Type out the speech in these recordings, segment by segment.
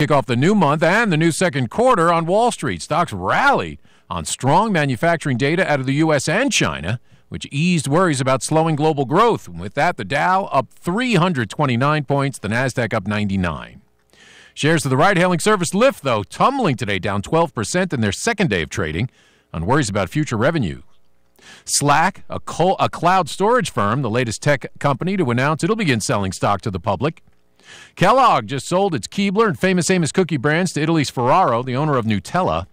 Kick off the new month and the new second quarter on Wall Street. Stocks rallied on strong manufacturing data out of the U.S. and China, which eased worries about slowing global growth. With that, the Dow up 329 points, the Nasdaq up 99. Shares of the ride-hailing service Lyft, though, tumbling today, down 12% in their second day of trading on worries about future revenue. Slack, a cloud storage firm, the latest tech company to announce it'll begin selling stock to the public. Kellogg just sold its Keebler and Famous Amos cookie brands to Italy's Ferraro, the owner of Nutella.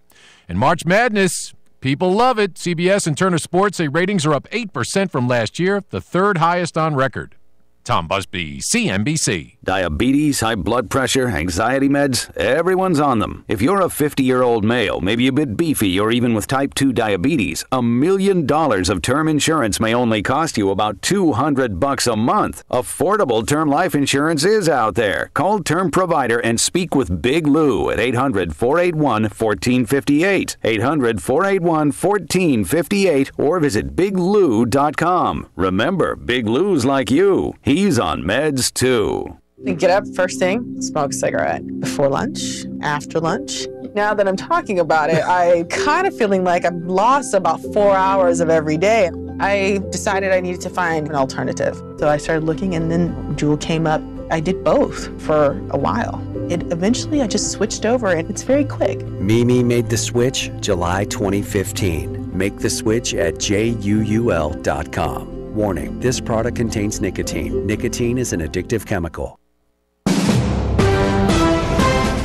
And March Madness, people love it. CBS and Turner Sports say ratings are up 8% from last year, the third highest on record. Tom Busby, CNBC. Diabetes, high blood pressure, anxiety meds, everyone's on them. If you're a 50-year-old male, maybe a bit beefy, or even with type 2 diabetes, $1 million of term insurance may only cost you about $200 a month. Affordable term life insurance is out there. Call Term Provider and speak with Big Lou at 800-481-1458. 800-481-1458 or visit biglou.com. Remember, Big Lou's like you. He's on meds, too. I get up first thing, smoke a cigarette. Before lunch, after lunch. Now that I'm talking about it, I kind of feeling like I've lost about 4 hours of every day. I decided I needed to find an alternative. So I started looking, and then Juul came up. I did both for a while. Eventually, I just switched over, and it's very quick. Mimi made the switch July 2015. Make the switch at JUUL.com. Warning, this product contains nicotine. Nicotine is an addictive chemical.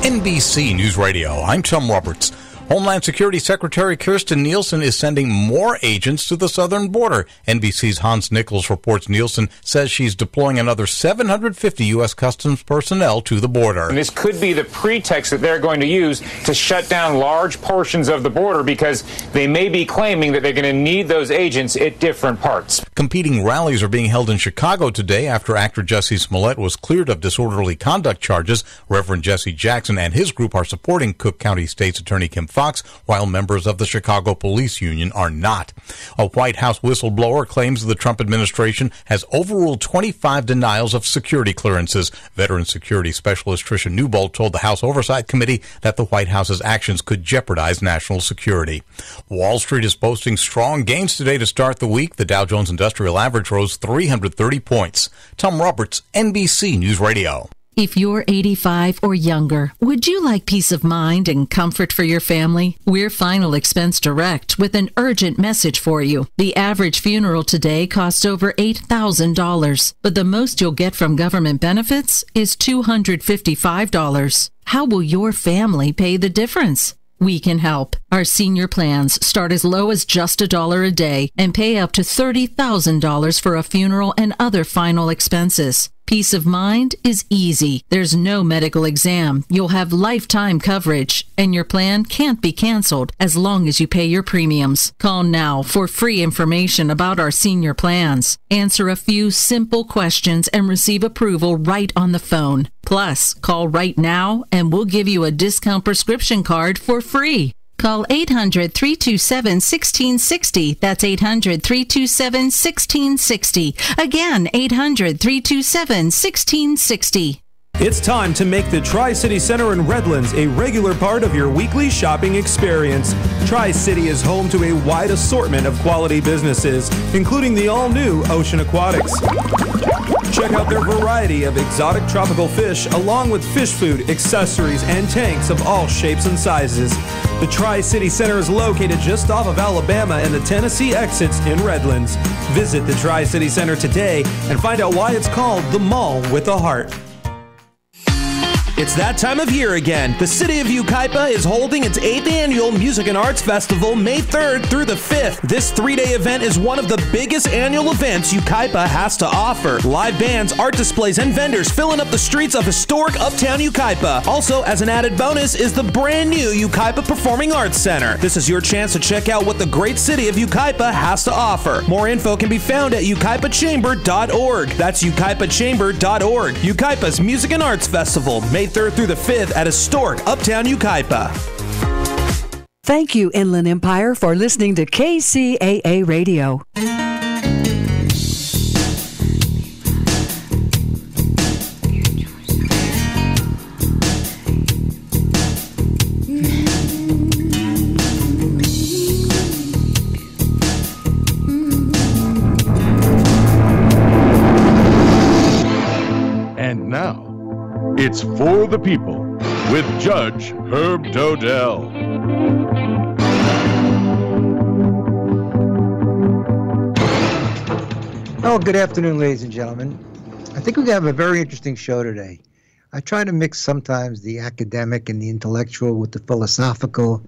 NBC News Radio, I'm Tom Roberts. Homeland Security Secretary Kirstjen Nielsen is sending more agents to the southern border. NBC's Hans Nichols reports Nielsen says she's deploying another 750 U.S. Customs personnel to the border. And this could be the pretext that they're going to use to shut down large portions of the border because they may be claiming that they're going to need those agents at different parts. Competing rallies are being held in Chicago today after actor Jussie Smollett was cleared of disorderly conduct charges. Reverend Jesse Jackson and his group are supporting Cook County State's Attorney Kim Foxx, while members of the Chicago Police Union are not. A White House whistleblower claims the Trump administration has overruled 25 denials of security clearances. Veteran security specialist Tricia Newbold told the House Oversight Committee that the White House's actions could jeopardize national security. Wall Street is posting strong gains today to start the week. The Dow Jones Industrial Average rose 330 points. Tom Roberts, NBC News Radio. If you're 85 or younger, would you like peace of mind and comfort for your family? We're Final Expense Direct with an urgent message for you. The average funeral today costs over $8,000, but the most you'll get from government benefits is $255. How will your family pay the difference? We can help. Our senior plans start as low as just $1 a day and pay up to $30,000 for a funeral and other final expenses. Peace of mind is easy. There's no medical exam. You'll have lifetime coverage, and your plan can't be canceled as long as you pay your premiums. Call now for free information about our senior plans. Answer a few simple questions and receive approval right on the phone. Plus, call right now and we'll give you a discount prescription card for free. Call 800-327-1660. That's 800-327-1660. Again, 800-327-1660. It's time to make the Tri-City Center in Redlands a regular part of your weekly shopping experience. Tri-City is home to a wide assortment of quality businesses, including the all-new Ocean Aquatics. Check out their variety of exotic tropical fish, along with fish food, accessories, and tanks of all shapes and sizes. The Tri-City Center is located just off of Alabama and the Tennessee exits in Redlands. Visit the Tri-City Center today and find out why it's called the Mall with a Heart. It's that time of year again. The City of Yucaipa is holding its 8th annual Music and Arts Festival May 3rd through the 5th. This 3-day event is one of the biggest annual events Yucaipa has to offer. Live bands, art displays, and vendors filling up the streets of historic Uptown Yucaipa. Also, as an added bonus, is the brand new Yucaipa Performing Arts Center. This is your chance to check out what the great City of Yucaipa has to offer. More info can be found at yucaipachamber.org. That's yucaipachamber.org. Yucaipa's Music and Arts Festival, May 3rd through the 5th at historic Uptown Yucaipa. Thank you, Inland Empire, for listening to KCAA Radio. the People with Judge Herb Dodell. Oh, good afternoon, ladies and gentlemen. I think we have a very interesting show today. I try to mix sometimes the academic and the intellectual with the philosophical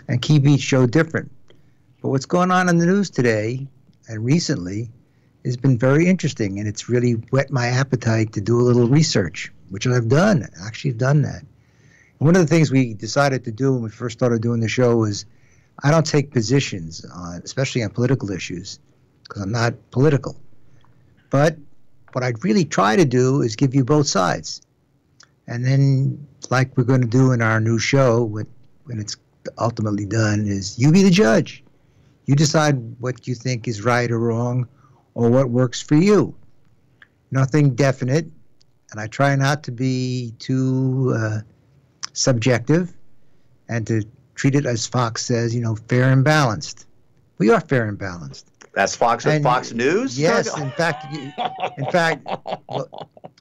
and keep each show different. But what's going on in the news today and recently has been very interesting, and it's really whet my appetite to do a little research, which I've done. Actually done that. And one of the things we decided to do when we first started doing the show was I don't take positions on, especially on political issues, because I'm not political. But what I'd really try to do is give you both sides. And then, like we're going to do in our new show, when it's ultimately done, is you be the judge. You decide what you think is right or wrong, or what works for you. Nothing definite, and I try not to be too subjective, and to treat it, as Fox says, fair and balanced. We are fair and balanced. That's Fox and Fox News? Yes, in fact,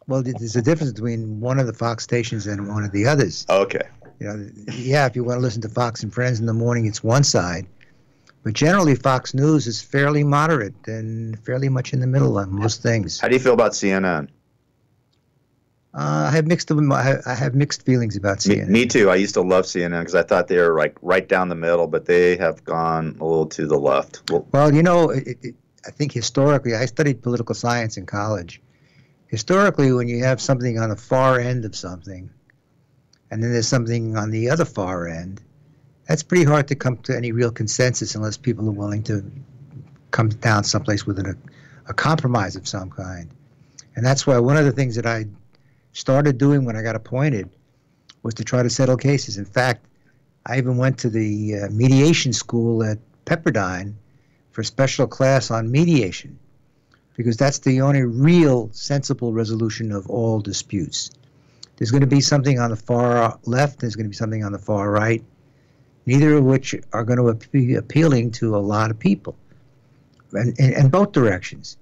well, there's a difference between one of the Fox stations and one of the others. Okay. If you want to listen to Fox and Friends in the morning, it's one side. But generally, Fox News is fairly moderate and fairly much in the middle on most things. How do you feel about CNN? I have mixed feelings about CNN. Me too. I used to love CNN because I thought they were like right down the middle, but they have gone a little to the left. Well, I think historically, I studied political science in college. Historically, when you have something on the far end of something, and then there's something on the other far end, that's pretty hard to come to any real consensus unless people are willing to come down someplace with a compromise of some kind. And that's why one of the things that I started doing when I got appointed was to try to settle cases. In fact, I even went to the mediation school at Pepperdine for a special class on mediation, because that's the only real sensible resolution of all disputes. There's going to be something on the far left, there's going to be something on the far right, neither of which are going to be appealing to a lot of people, and both directions.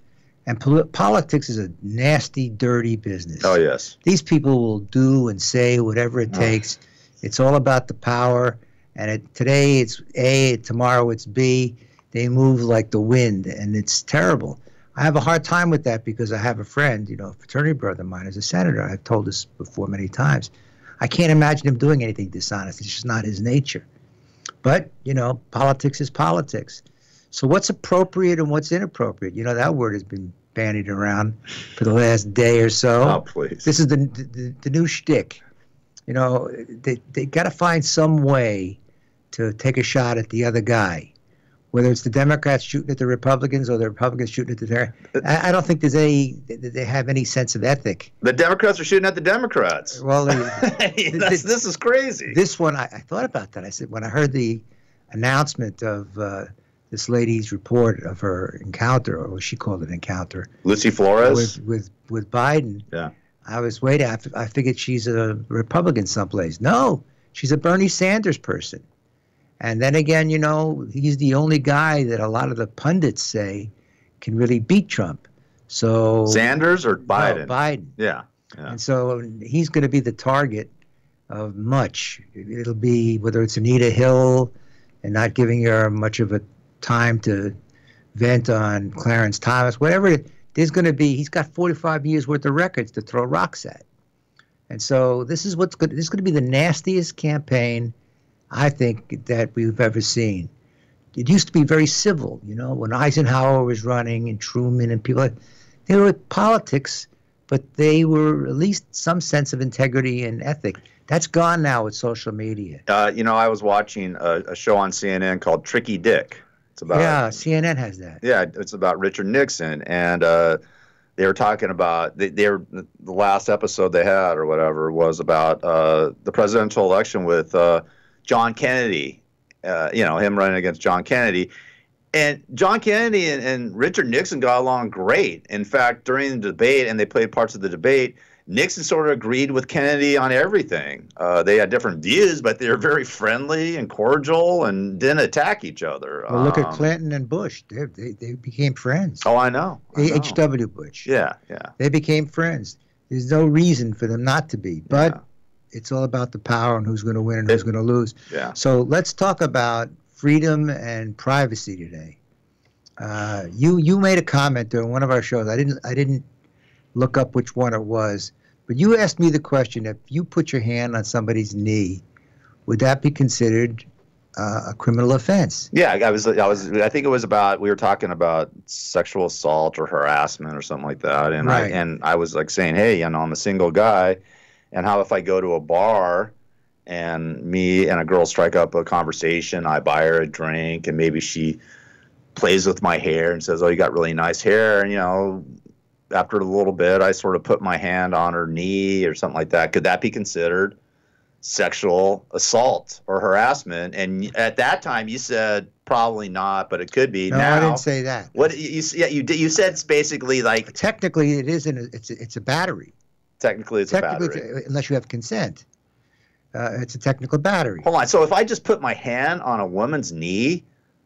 And politics is a nasty, dirty business. Oh, yes. These people will do and say whatever it takes. It's all about the power. And today it's A, tomorrow it's B. They move like the wind, and it's terrible. I have a hard time with that because I have a friend, a fraternity brother of mine is a senator. I've told this before many times. I can't imagine him doing anything dishonest. It's just not his nature. But, politics is politics. So what's appropriate and what's inappropriate? That word has been bandied around for the last day or so. Oh, please. This is the new shtick. They got to find some way to take a shot at the other guy, whether it's the Democrats shooting at the Republicans or the Republicans shooting at the Democrats. I don't think they have any sense of ethic. The Democrats are shooting at the Democrats. Well, this is crazy. This one, I thought about that. I said, when I heard the announcement of this lady's report of her encounter, or she called it encounter, Lucy Flores, with Biden. Yeah, I was waiting. I figured she's a Republican someplace. No, she's a Bernie Sanders person. And then again, he's the only guy that a lot of the pundits say can really beat Trump. So Sanders or Biden? No, Biden. Yeah. And so he's going to be the target of much. It'll be whether it's Anita Hill and not giving her much of a time to vent on Clarence Thomas, whatever. There's going to be. He's got 45 years worth of records to throw rocks at. And so this is what's good. This is going to be the nastiest campaign I think that we've ever seen. It used to be very civil, when Eisenhower was running and Truman and people. They were politics, but they were at least some sense of integrity and ethic. That's gone now with social media. I was watching a show on CNN called Tricky Dick. It's about CNN has that. Yeah, it's about Richard Nixon, and they were talking about the last episode they had or whatever was about the presidential election with John Kennedy. Him running against John Kennedy. And John Kennedy and Richard Nixon got along great. In fact, during the debate, and they played parts of the debate, Nixon sort of agreed with Kennedy on everything. They had different views, but they were very friendly and cordial and didn't attack each other. Well, look at Clinton and Bush. They became friends. Oh, I know. H.W. Bush. Yeah. They became friends. There's no reason for them not to be. But it's all about the power and who's going to win and who's going to lose. Yeah. So let's talk about freedom and privacy today. You made a comment during one of our shows. I didn't look up which one it was, but you asked me the question: if you put your hand on somebody's knee, would that be considered a criminal offense? Yeah, I think it was about, we were talking about sexual assault or harassment or something like that, and Right. I was like saying, hey, I'm a single guy, and how if I go to a bar and me and a girl strike up a conversation, I buy her a drink, and maybe she plays with my hair and says, oh, you got really nice hair, and after a little bit, I sort of put my hand on her knee or something like that. Could that be considered sexual assault or harassment? And at that time, you said probably not, but it could be. No, now, I didn't say that. What you did? You said it's basically like Technically, it isn't. It's a battery. technically it's a battery. Unless you have consent, it's a technical battery. Hold on. So if I just put my hand on a woman's knee,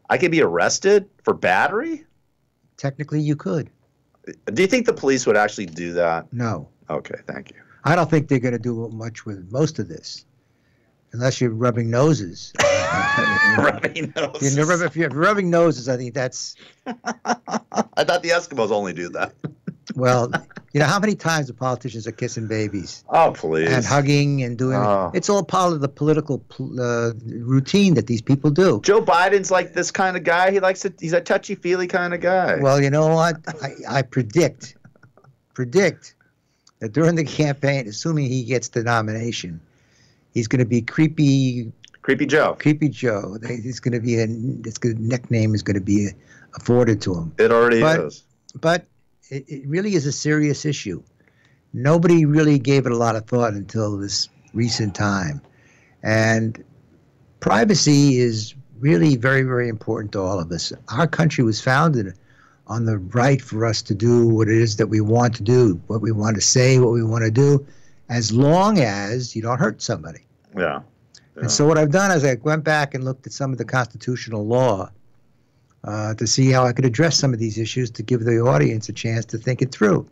I could be arrested for battery? Technically, you could. Do you think the police would actually do that? No. Okay, thank you. I don't think they're going to do much with most of this, unless you're rubbing noses. Rubbing noses. If you're rubbing noses, I think that's. I thought the Eskimos only do that. Well, how many times the politicians are kissing babies? Oh, please. And hugging and doing. Oh. It's all part of the political routine that these people do. Joe Biden's like this kind of guy. He's a touchy-feely kind of guy. Well, you know what? I predict that during the campaign, assuming he gets the nomination, he's going to be Creepy Joe. Creepy Joe. He's going to be nickname is going to be afforded to him. It already is. But it really is a serious issue. Nobody really gave it a lot of thought until this recent time. And privacy is really very, very important to all of us. Our country was founded on the right for us to do what it is that we want to do, what we want to say, what we want to do, as long as you don't hurt somebody. Yeah. And so what I've done is I went back and looked at some of the constitutional law to see how I could address some of these issues to give the audience a chance to think it through.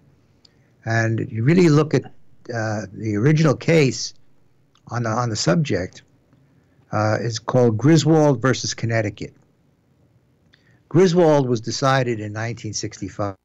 And you really look at the original case on the subject is called Griswold versus Connecticut. Griswold was decided in 1965.